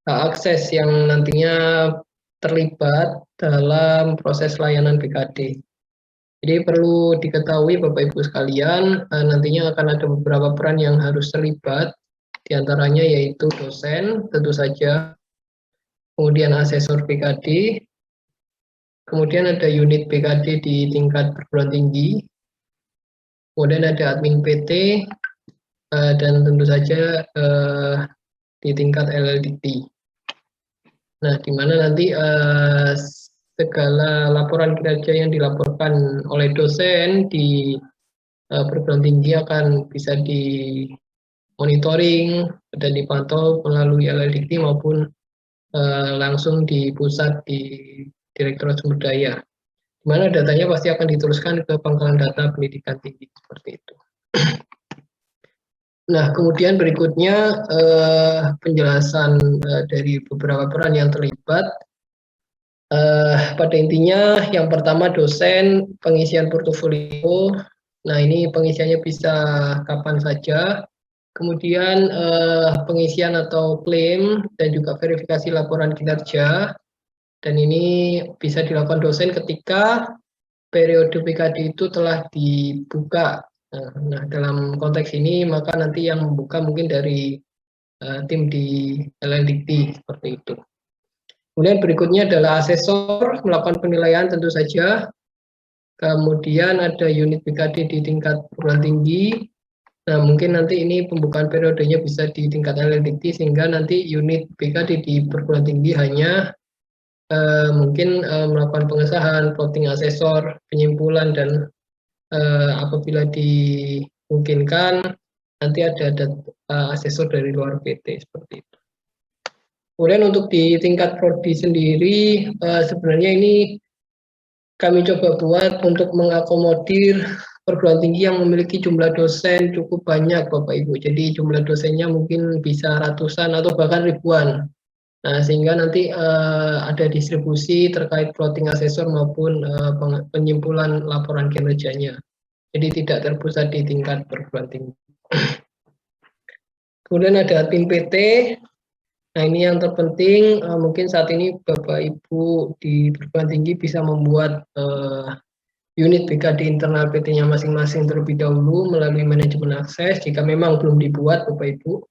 akses yang nantinya terlibat dalam proses layanan BKD. Jadi perlu diketahui Bapak Ibu sekalian, nantinya akan ada beberapa peran yang harus terlibat, diantaranya yaitu dosen, tentu saja, kemudian asesor BKD, kemudian ada unit BKD di tingkat perguruan tinggi, kemudian ada admin PT, dan tentu saja di tingkat LLDT. Nah, di mana nanti segala laporan kinerja yang dilaporkan oleh dosen di perguruan tinggi akan bisa dimonitoring dan dipantau melalui LLDT maupun langsung di pusat di Direktorat Sumber Daya, di mana datanya pasti akan diteruskan ke pangkalan data pendidikan tinggi seperti itu. Nah, kemudian berikutnya penjelasan dari beberapa peran yang terlibat. Pada intinya, yang pertama dosen, pengisian portofolio. Nah, ini pengisiannya bisa kapan saja. Kemudian pengisian atau klaim dan juga verifikasi laporan kinerja. Dan ini bisa dilakukan dosen ketika periode PKD itu telah dibuka. Nah, dalam konteks ini maka nanti yang membuka mungkin dari tim di LLDT seperti itu. Kemudian berikutnya adalah asesor melakukan penilaian tentu saja. Kemudian ada unit BKD di tingkat perguruan tinggi. Nah, mungkin nanti ini pembukaan periodenya bisa di tingkat LLDT sehingga nanti unit BKD di perguruan tinggi hanya mungkin melakukan pengesahan, plotting asesor, penyimpulan, dan apabila dimungkinkan nanti ada asesor dari luar PT seperti itu. Kemudian untuk di tingkat prodi sendiri sebenarnya ini kami coba buat untuk mengakomodir perguruan tinggi yang memiliki jumlah dosen cukup banyak Bapak Ibu. Jadi jumlah dosennya mungkin bisa ratusan atau bahkan ribuan. Nah, sehingga nanti ada distribusi terkait plotting asesor maupun penyimpulan laporan kinerjanya. Jadi tidak terpusat di tingkat perguruan tinggi. Kemudian ada admin PT. Nah, ini yang terpenting mungkin saat ini Bapak Ibu di perguruan tinggi bisa membuat unit BKD internal PT-nya masing-masing terlebih dahulu melalui manajemen akses jika memang belum dibuat Bapak Ibu.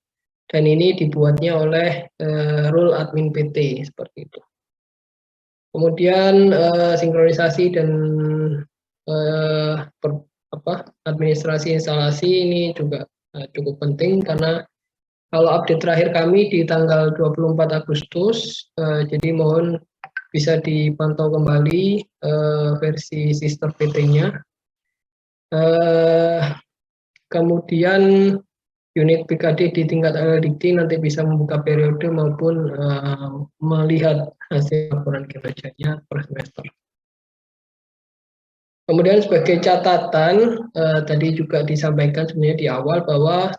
Dan ini dibuatnya oleh role admin PT seperti itu. Kemudian sinkronisasi dan administrasi instalasi ini juga cukup penting karena kalau update terakhir kami di tanggal 24 Agustus, jadi mohon bisa dipantau kembali versi sister PT-nya. Kemudian unit BKD di tingkat LLDT nanti bisa membuka periode maupun melihat hasil laporan kinerjanya per semester. Kemudian sebagai catatan, tadi juga disampaikan sebenarnya di awal bahwa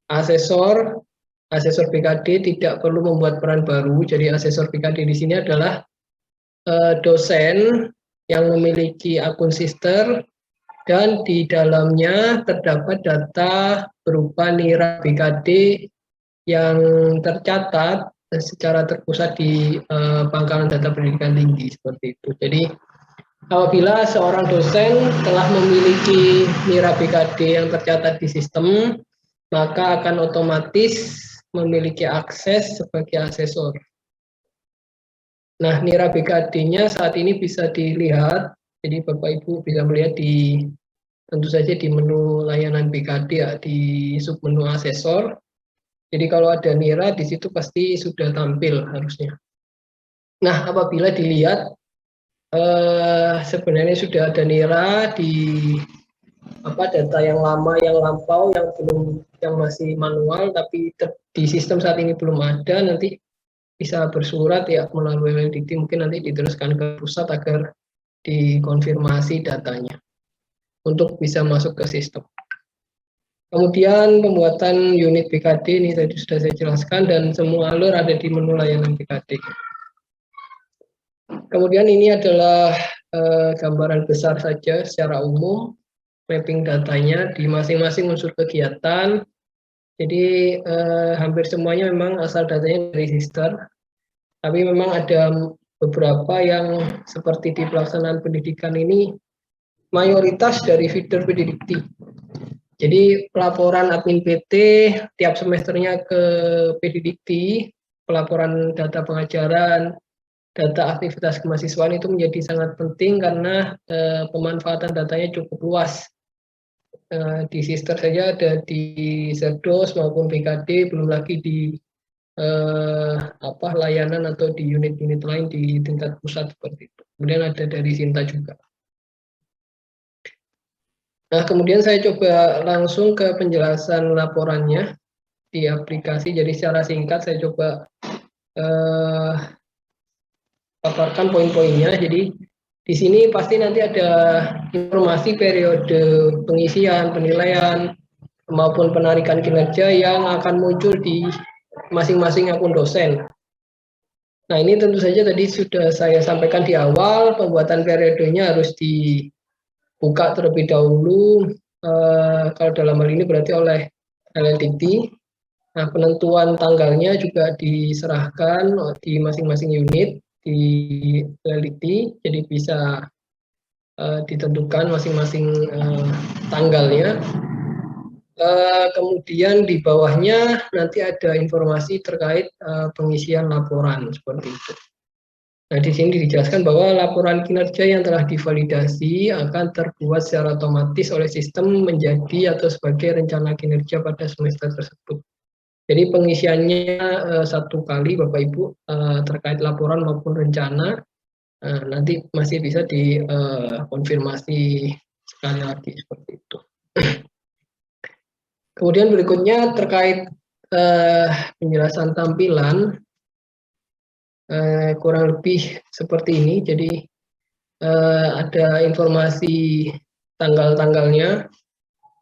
asesor BKD tidak perlu membuat peran baru. Jadi asesor BKD di sini adalah dosen yang memiliki akun sister dan di dalamnya terdapat data berupa nira BKD yang tercatat secara terpusat di pangkalan data pendidikan tinggi seperti itu. Jadi apabila seorang dosen telah memiliki nira BKD yang tercatat di sistem, maka akan otomatis memiliki akses sebagai asesor. Nah, nira BKD-nya saat ini bisa dilihat, jadi Bapak Ibu bisa melihat tentu saja di menu layanan BKD ya, di submenu asesor. Jadi kalau ada nira di situ pasti sudah tampil harusnya. Nah, apabila dilihat sebenarnya sudah ada nira di data yang lama, yang lampau, yang masih manual, tapi di sistem saat ini belum ada, nanti bisa bersurat ya melalui LLDT, mungkin nanti diteruskan ke pusat agar dikonfirmasi datanya untuk bisa masuk ke sistem. Kemudian pembuatan unit BKD ini tadi sudah saya jelaskan dan semua alur ada di menu layanan BKD. Kemudian ini adalah gambaran besar saja secara umum mapping datanya di masing-masing unsur kegiatan. Jadi hampir semuanya memang asal datanya dari sister, tapi memang ada beberapa yang seperti di pelaksanaan pendidikan ini mayoritas dari feeder PDDikti. Jadi pelaporan admin PT tiap semesternya ke PDDikti, pelaporan data pengajaran, data aktivitas kemahasiswaan itu menjadi sangat penting karena pemanfaatan datanya cukup luas. Di sister saja ada di Zerdos maupun BKD, belum lagi di layanan atau di unit-unit lain di tingkat pusat seperti itu. Kemudian ada dari Sinta juga. Nah, kemudian saya coba langsung ke penjelasan laporannya di aplikasi. Jadi secara singkat saya coba paparkan poin-poinnya. Jadi di sini pasti nanti ada informasi periode pengisian, penilaian, maupun penarikan kinerja yang akan muncul di masing-masing akun dosen. Nah, ini tentu saja tadi sudah saya sampaikan di awal, pembuatan periodenya harus dibuka terlebih dahulu, kalau dalam hal ini berarti oleh LLDikti. Nah, penentuan tanggalnya juga diserahkan di masing-masing unit di LLDikti, jadi bisa ditentukan masing-masing tanggalnya. Kemudian di bawahnya nanti ada informasi terkait pengisian laporan seperti itu. Nah, di sini dijelaskan bahwa laporan kinerja yang telah divalidasi akan terbuat secara otomatis oleh sistem menjadi atau sebagai rencana kinerja pada semester tersebut. Jadi pengisiannya satu kali Bapak Ibu terkait laporan maupun rencana, nanti masih bisa dikonfirmasi sekali lagi seperti itu. Kemudian berikutnya terkait penjelasan tampilan, kurang lebih seperti ini. Jadi ada informasi tanggal-tanggalnya,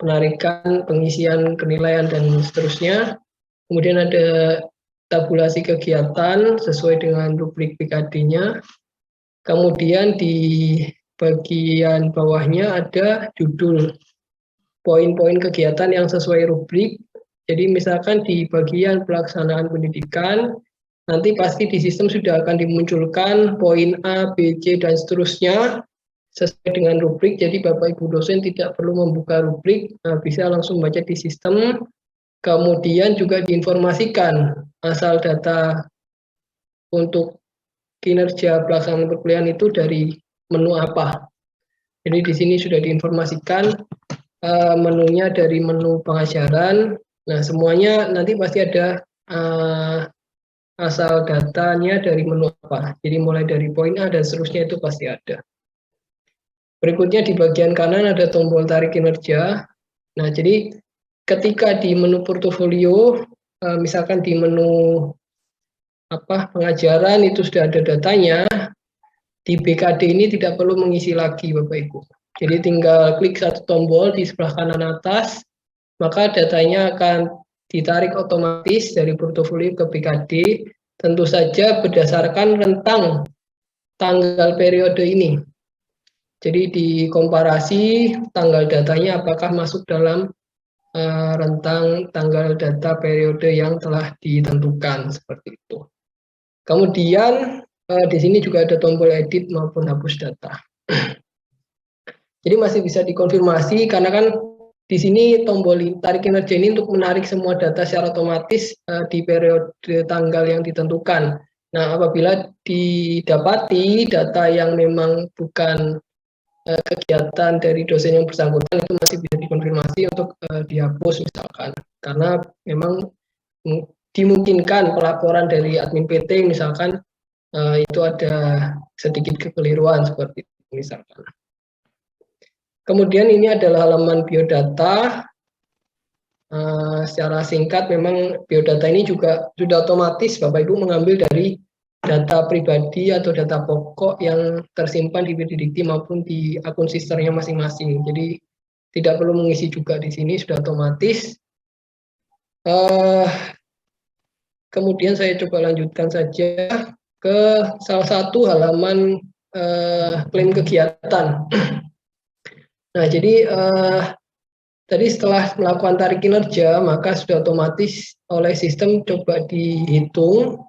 penarikan, pengisian, penilaian, dan seterusnya. Kemudian ada tabulasi kegiatan sesuai dengan rubrik PKD-nya. Kemudian di bagian bawahnya ada judul poin-poin kegiatan yang sesuai rubrik. Jadi misalkan di bagian pelaksanaan pendidikan, nanti pasti di sistem sudah akan dimunculkan poin A, B, C, dan seterusnya sesuai dengan rubrik. Jadi Bapak Ibu dosen tidak perlu membuka rubrik, bisa langsung baca di sistem. Kemudian juga diinformasikan asal data untuk kinerja pelaksanaan perkuliahan itu dari menu apa. Jadi di sini sudah diinformasikan menunya dari menu pengajaran. Nah, semuanya nanti pasti ada asal datanya dari menu apa. Jadi mulai dari poin A dan seterusnya itu pasti ada. Berikutnya di bagian kanan ada tombol tarik kinerja. Nah, jadi ketika di menu portofolio, misalkan di menu pengajaran itu sudah ada datanya, di BKD ini tidak perlu mengisi lagi Bapak Ibu. Jadi tinggal klik satu tombol di sebelah kanan atas, maka datanya akan ditarik otomatis dari portofolio ke BKD, tentu saja berdasarkan rentang tanggal periode ini. Jadi dikomparasi tanggal datanya apakah masuk dalam rentang tanggal data periode yang telah ditentukan seperti itu. Kemudian di sini juga ada tombol edit maupun hapus data. Jadi masih bisa dikonfirmasi karena kan di sini tombol tarik kinerja ini untuk menarik semua data secara otomatis di periode tanggal yang ditentukan. Nah, apabila didapati data yang memang bukan kegiatan dari dosen yang bersangkutan itu masih bisa dikonfirmasi untuk dihapus misalkan, karena memang dimungkinkan pelaporan dari admin PT misalkan itu ada sedikit kekeliruan seperti itu misalkan. Kemudian ini adalah halaman biodata. Secara singkat memang biodata ini juga sudah otomatis Bapak Ibu mengambil dari data pribadi atau data pokok yang tersimpan di PDDikti maupun di akun sisternya masing-masing. Jadi tidak perlu mengisi juga di sini, sudah otomatis. Kemudian saya coba lanjutkan saja ke salah satu halaman klaim kegiatan. Nah, jadi Tadi setelah melakukan tarik kinerja, maka sudah otomatis oleh sistem coba dihitung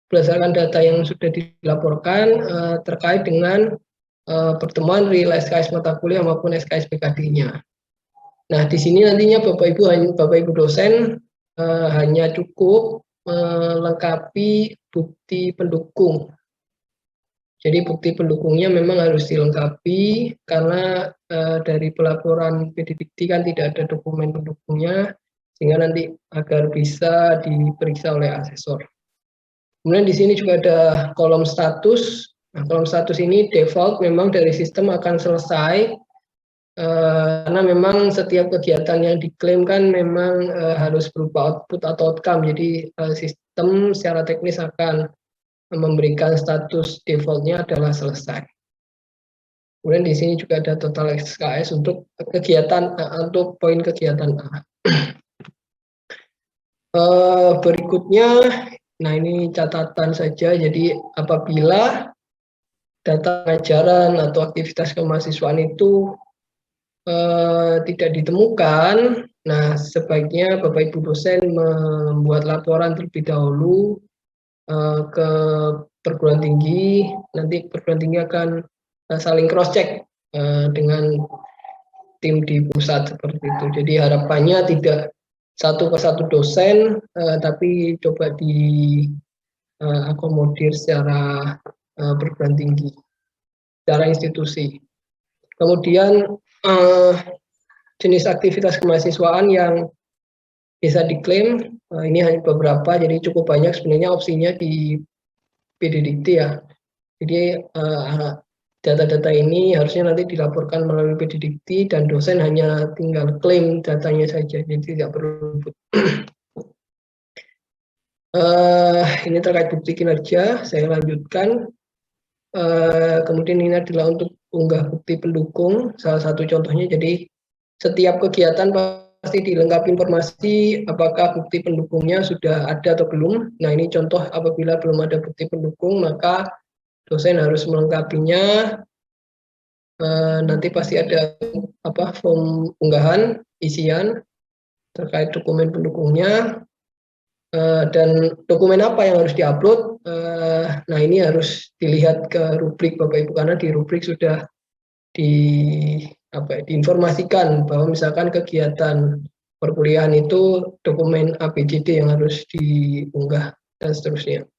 berdasarkan data yang sudah dilaporkan terkait dengan pertemuan real SKS mata kuliah maupun SKS PKD-nya. Nah, di sini nantinya Bapak Ibu dosen hanya cukup melengkapi bukti pendukung. Jadi bukti pendukungnya memang harus dilengkapi karena dari pelaporan PDDikti kan tidak ada dokumen pendukungnya sehingga nanti agar bisa diperiksa oleh asesor. Kemudian di sini juga ada kolom status. Nah, kolom status ini default memang dari sistem akan selesai karena memang setiap kegiatan yang diklaim kan memang harus berupa output atau outcome. Jadi sistem secara teknis akan memberikan status defaultnya adalah selesai. Kemudian di sini juga ada total SKS untuk kegiatan untuk poin kegiatan A. Berikutnya, nah ini catatan saja. Jadi apabila data pengajaran atau aktivitas kemahasiswaan itu tidak ditemukan, nah sebaiknya Bapak Ibu dosen membuat laporan terlebih dahulu ke perguruan tinggi. Nanti perguruan tinggi akan saling cross check dengan tim di pusat seperti itu. Jadi harapannya tidak satu persatu dosen, tapi coba diakomodir secara perguruan tinggi, secara institusi. Kemudian jenis aktivitas kemahasiswaan yang bisa diklaim, ini hanya beberapa, jadi cukup banyak sebenarnya opsinya di PDDikti ya. Jadi data-data ini harusnya nanti dilaporkan melalui PDDikti dan dosen hanya tinggal klaim datanya saja, jadi tidak perlu. Ini terkait bukti kinerja, saya lanjutkan. Kemudian ini adalah untuk unggah bukti pendukung, salah satu contohnya. Jadi setiap kegiatan pasti dilengkapi informasi apakah bukti pendukungnya sudah ada atau belum. Nah ini contoh apabila belum ada bukti pendukung maka dosen harus melengkapinya. Nanti pasti ada form unggahan isian terkait dokumen pendukungnya dan dokumen apa yang harus diupload. Nah ini harus dilihat ke rubrik Bapak Ibu karena di rubrik sudah diinformasikan bahwa misalkan kegiatan perkuliahan itu dokumen ABCD yang harus diunggah dan seterusnya.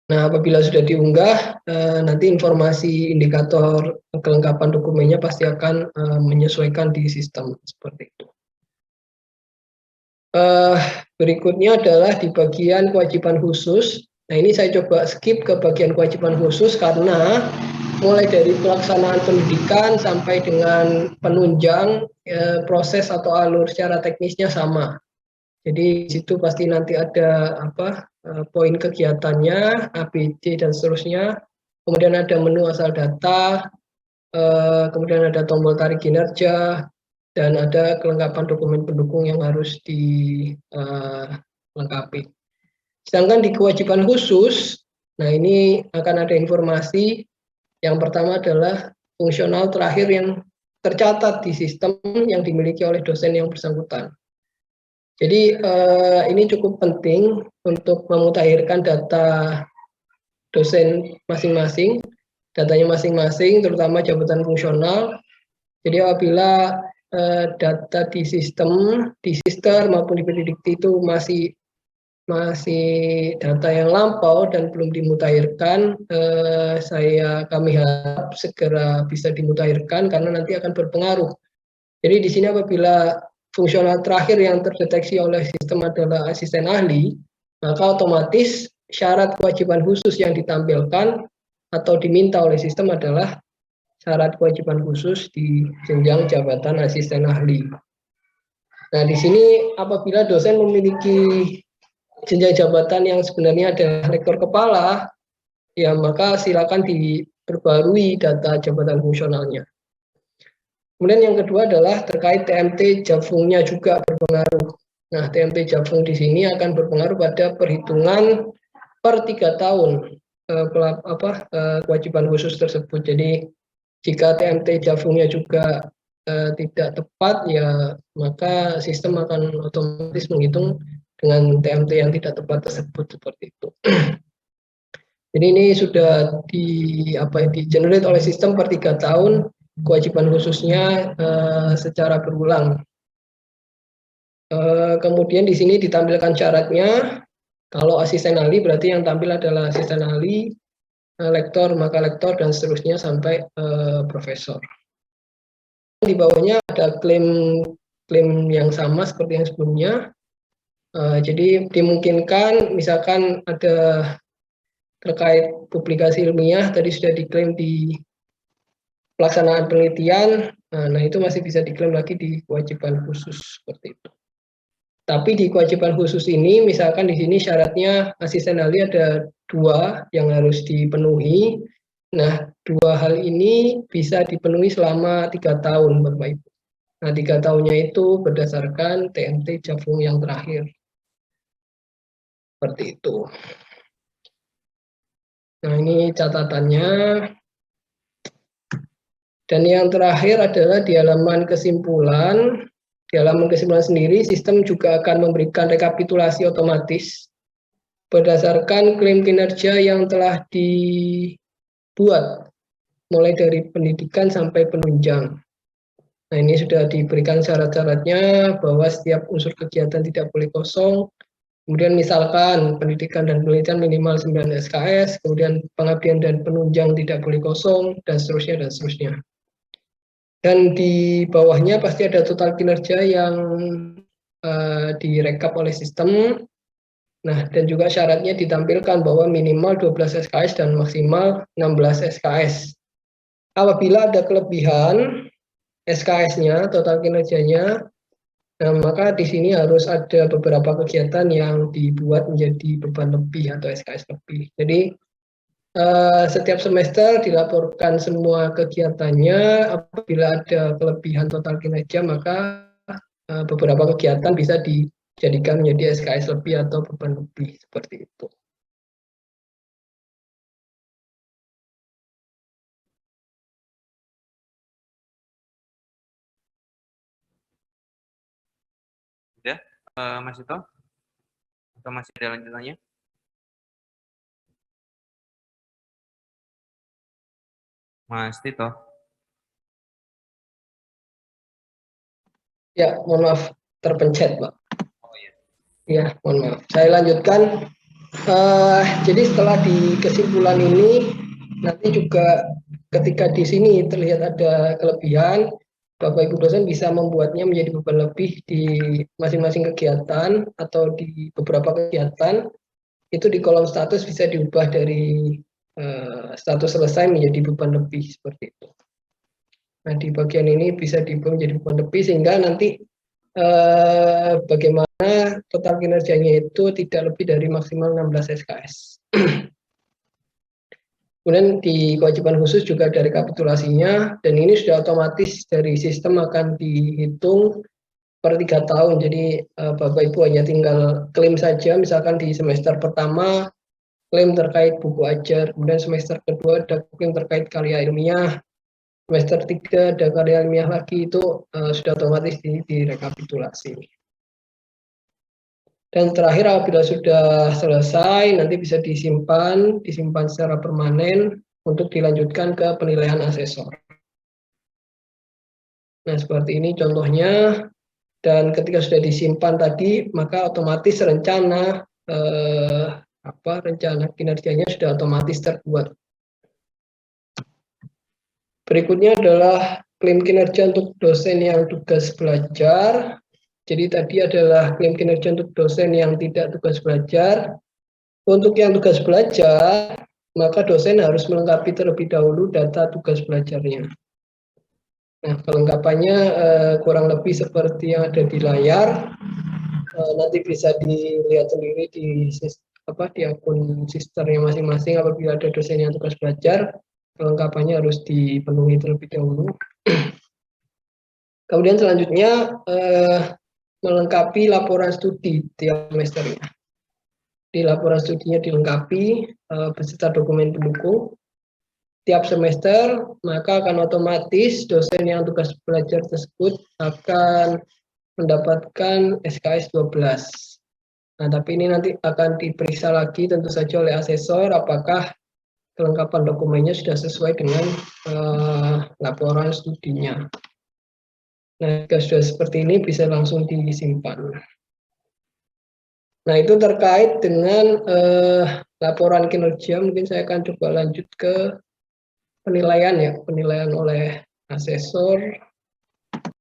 Nah, apabila sudah diunggah, nanti informasi indikator kelengkapan dokumennya pasti akan menyesuaikan di sistem seperti itu. Berikutnya adalah di bagian kewajiban khusus. Nah, ini saya coba skip ke bagian kewajiban khusus karena mulai dari pelaksanaan pendidikan sampai dengan penunjang proses atau alur secara teknisnya sama. Jadi di situ pasti nanti ada poin kegiatannya, ABC dan seterusnya. Kemudian ada menu asal data, kemudian ada tombol tarik kinerja, dan ada kelengkapan dokumen pendukung yang harus dilengkapi. Sedangkan di kewajiban khusus, nah ini akan ada informasi. Yang pertama adalah fungsional terakhir yang tercatat di sistem yang dimiliki oleh dosen yang bersangkutan. Jadi ini cukup penting untuk memutakhirkan data dosen masing-masing, datanya masing-masing, terutama jabatan fungsional. Jadi apabila data di sistem, di Sister maupun di PDDikti itu masih data yang lampau dan belum dimutakhirkan, kami harap segera bisa dimutakhirkan karena nanti akan berpengaruh. Jadi di sini apabila fungsional terakhir yang terdeteksi oleh sistem adalah asisten ahli, maka otomatis syarat kewajiban khusus yang ditampilkan atau diminta oleh sistem adalah syarat kewajiban khusus di jenjang jabatan asisten ahli. Nah, di sini apabila dosen memiliki jenjang jabatan yang sebenarnya adalah rektor kepala, ya maka silakan diperbarui data jabatan fungsionalnya. Kemudian yang kedua adalah terkait TMT Javungnya juga berpengaruh. Nah, TMT Javung di sini akan berpengaruh pada perhitungan per 3 tahun kewajiban khusus tersebut. Jadi jika TMT Javungnya juga tidak tepat, ya maka sistem akan otomatis menghitung dengan TMT yang tidak tepat tersebut, seperti itu. Jadi ini sudah di generate oleh sistem per 3 tahun, kewajiban khususnya secara berulang. Kemudian di sini ditampilkan syaratnya. Kalau asisten ahli berarti yang tampil adalah asisten ahli, lektor, maka lektor, dan seterusnya sampai profesor. Di bawahnya ada klaim yang sama seperti yang sebelumnya. Jadi dimungkinkan misalkan ada terkait publikasi ilmiah tadi sudah diklaim di pelaksanaan penelitian, nah itu masih bisa diklaim lagi di kewajiban khusus seperti itu. Tapi di kewajiban khusus ini, misalkan di sini syaratnya asisten ahli ada 2 yang harus dipenuhi. Nah, 2 hal ini bisa dipenuhi selama 3 tahun, Bapak Ibu. Nah, 3 tahunnya itu berdasarkan TMT Javung yang terakhir. Seperti itu. Nah, ini catatannya. Dan yang terakhir adalah di halaman kesimpulan. Di halaman kesimpulan sendiri, sistem juga akan memberikan rekapitulasi otomatis berdasarkan klaim kinerja yang telah dibuat, mulai dari pendidikan sampai penunjang. Nah, ini sudah diberikan syarat-syaratnya bahwa setiap unsur kegiatan tidak boleh kosong. Kemudian misalkan pendidikan dan penelitian minimal 9 SKS, kemudian pengabdian dan penunjang tidak boleh kosong, dan seterusnya, dan seterusnya. Dan di bawahnya pasti ada total kinerja yang direkap oleh sistem. Nah, dan juga syaratnya ditampilkan bahwa minimal 12 SKS dan maksimal 16 SKS. Apabila ada kelebihan SKS-nya, total kinerjanya, nah, maka di sini harus ada beberapa kegiatan yang dibuat menjadi beban lebih atau SKS lebih. Jadi setiap semester dilaporkan semua kegiatannya. Apabila ada kelebihan total kinerja, maka beberapa kegiatan bisa dijadikan menjadi SKS lebih atau beban lebih, seperti itu. Sudah, Mas Ito? Atau masih ada lanjutannya? Mas Tito? Ya, mohon maaf, terpencet, Pak. Oh iya. Ya, mohon maaf. Saya lanjutkan. Jadi setelah di kesimpulan ini, nanti juga ketika di sini terlihat ada kelebihan, Bapak Ibu dosen bisa membuatnya menjadi beban lebih di masing-masing kegiatan atau di beberapa kegiatan. Itu di kolom status bisa diubah dari status selesai menjadi beban lebih, seperti itu. Nah, di bagian ini bisa diubah menjadi beban lebih sehingga nanti bagaimana total kinerjanya itu tidak lebih dari maksimal 16 SKS. Kemudian di kewajiban khusus juga ada rekapitulasinya, dan ini sudah otomatis dari sistem akan dihitung per 3 tahun. Jadi Bapak Ibu hanya tinggal klaim saja, misalkan di semester pertama klaim terkait buku ajar, kemudian semester kedua ada klaim terkait karya ilmiah, semester 3 ada karya ilmiah lagi, itu sudah otomatis direkapitulasi. Dan terakhir apabila sudah selesai nanti bisa disimpan secara permanen untuk dilanjutkan ke penilaian asesor. Nah, seperti ini contohnya. Dan ketika sudah disimpan tadi, maka otomatis rencana kinerjanya sudah otomatis terbuat. Berikutnya adalah klaim kinerja untuk dosen yang tugas belajar. Jadi tadi adalah klaim kinerja untuk dosen yang tidak tugas belajar. Untuk yang tugas belajar, maka dosen harus melengkapi terlebih dahulu data tugas belajarnya. Nah, kelengkapannya kurang lebih seperti yang ada di layar. Nanti bisa dilihat sendiri di akun sisternya masing-masing. Apabila ada dosen yang tugas belajar, kelengkapannya harus dipenuhi terlebih dahulu. Kemudian selanjutnya melengkapi laporan studi tiap semesternya. Di laporan studinya dilengkapi beserta dokumen pendukung. tiap semester, maka akan otomatis dosen yang tugas belajar tersebut akan mendapatkan SKS 12. Nah, tapi ini nanti akan diperiksa lagi tentu saja oleh asesor apakah kelengkapan dokumennya sudah sesuai dengan laporan studinya. Nah, jika sudah seperti ini bisa langsung disimpan. Nah, itu terkait dengan laporan kinerja. Mungkin saya akan coba lanjut ke penilaian ya, penilaian oleh asesor.